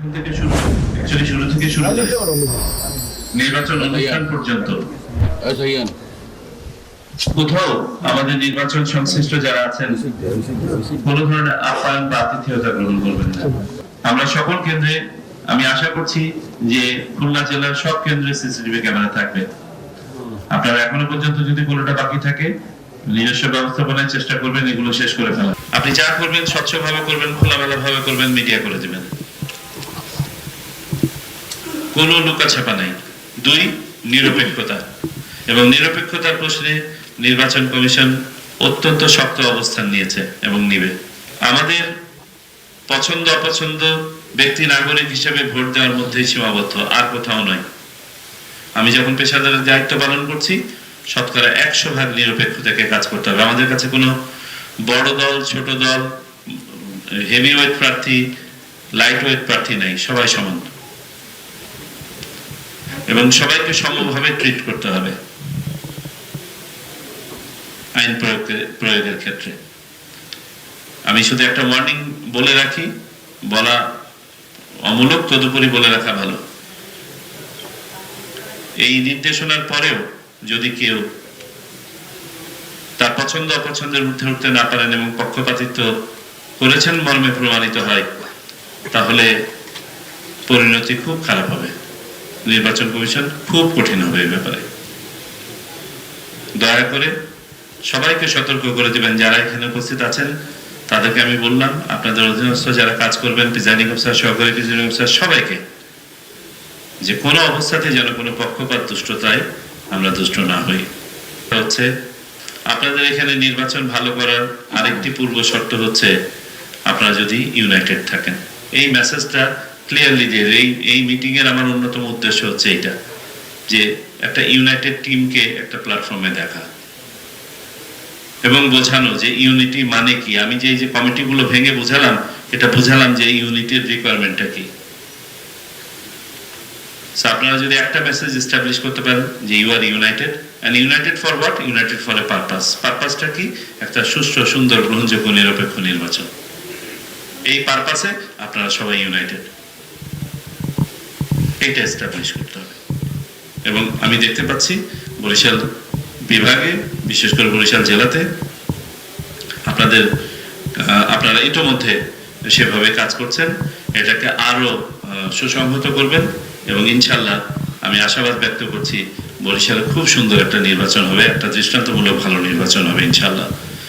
শুরু থেকে নির্বাচন অনুষ্ঠান পর্যন্ত কোথাও আমাদের নির্বাচন সংশ্লিষ্ট যারা আছেন কোন ধরনের আপ্যায়ন বা আতিথেয়তা গ্রহণ করবেন না। আমরা সকল কেন্দ্রে, আমি আশা করছি যে খুলনা জেলার সব কেন্দ্রে সিসিটিভি ক্যামেরা থাকবে। আপনারা এখনো পর্যন্ত যদি কোনোটা বাকি থাকে নিজস্ব ব্যবস্থাপনায় চেষ্টা করবেন এগুলো শেষ করে ফেলা। আপনি যা করবেন স্বচ্ছভাবে করবেন, খোলামেলা ভাবে করবেন, মিডিয়া করে দিবেন, কোনো লুকাছাপা নাই। 2, নিরপেক্ষতা। এবং নিরপেক্ষতার প্রশ্নে নির্বাচন কমিশন অত্যন্ত শক্ত অবস্থান নিয়েছে এবং নিবে। আমাদের পছন্দ অপছন্দ ব্যক্তি নাগরিক হিসেবে ভোট দেওয়ার মধ্যেই সীমাবদ্ধ, আর কোথাও নয়। আমি যখন পেশাদারের দায়িত্ব পালন করছি 100% নিরপেক্ষতাকে কাজ করতে হবে। আমাদের কাছে কোনো বড় দল, ছোট দল, হেভি ওয়েট প্রার্থী, লাইট ওয়েট প্রার্থী নাই, সবাই সমান এবং সবাইকে সমভাবে ট্রিট করতে হবে আইন প্রয়োগের ক্ষেত্রে। আমি শুধু একটা ওয়ার্নিং বলে রাখি, বলা অমূলক, তদুপরি বলে রাখা ভালো। এই নির্দেশনার পরেও যদি কেউ তার পছন্দ অপছন্দের ঊর্ধ্বে উঠতে না পারেন এবং পক্ষপাতিত্ব করেছেন মর্মে প্রমাণিত হয়, তাহলে পরিণতি খুব খারাপ হবে। নির্বাচন কমিশন খুব কঠিন হবে এই ব্যাপারে। দয়া করে সবাইকে সতর্ক করে দিবেন। যারা এখানে উপস্থিত আছেন তাদেরকে আমি বললাম, আপনাদের অধীনস্থ যারা কাজ করবেন, প্রিজাইডিং অফিসার, সহকারী প্রিজাইডিং অফিসার, সবাইকে, যে কোনো অবস্থাতে যেন কোনো পক্ষপাত দুষ্টতায় আমরা দুষ্ট না হই। হচ্ছে আপনাদের এখানে নির্বাচন ভালো করার আরেকটি পূর্ব শর্ত হচ্ছে আপনারা যদি ইউনাইটেড থাকেন। এই মেসেজটা ক্লিয়ারলি দিয়ে, এই মিটিং এর আমার অন্যতম উদ্দেশ্য হচ্ছে এইটা, যে একটা ইউনাইটেড টিমকে একটা প্ল্যাটফর্মে দেখা এবং বোঝানো যে ইউনিটি মানে কি। আমি যে এই যে কমিটিগুলো ভেঙে বোঝালাম, এটা বোঝালাম যে ইউনিটির রিকোয়ারমেন্টটা কি। আপনারা যদি একটা মেসেজ এস্টাবলিশ করতে পারেন যে you are united, and united for what? United for a purpose. পারপাসটা কি? একটা সুষ্ঠু, সুন্দর, গ্রহণযোগ্য, নিরপেক্ষ নির্বাচন। এই পারপাসে আপনারা সবাই ইউনাইটেড, এটা এস্টাবলিশ করতে হবে। এবং আমি দেখতে পাচ্ছি বরিশাল বিভাগে, বিশেষ করে বরিশাল জেলাতে আপনারা ইতোমধ্যে সেভাবে কাজ করছেন। এটাকে আরো সুসংহত করবেন এবং ইনশাল্লাহ আমি আশাবাদ ব্যক্ত করছি বরিশালে খুব সুন্দর একটা নির্বাচন হবে, একটা দৃষ্টান্তমূলক ভালো নির্বাচন হবে ইনশাল্লাহ।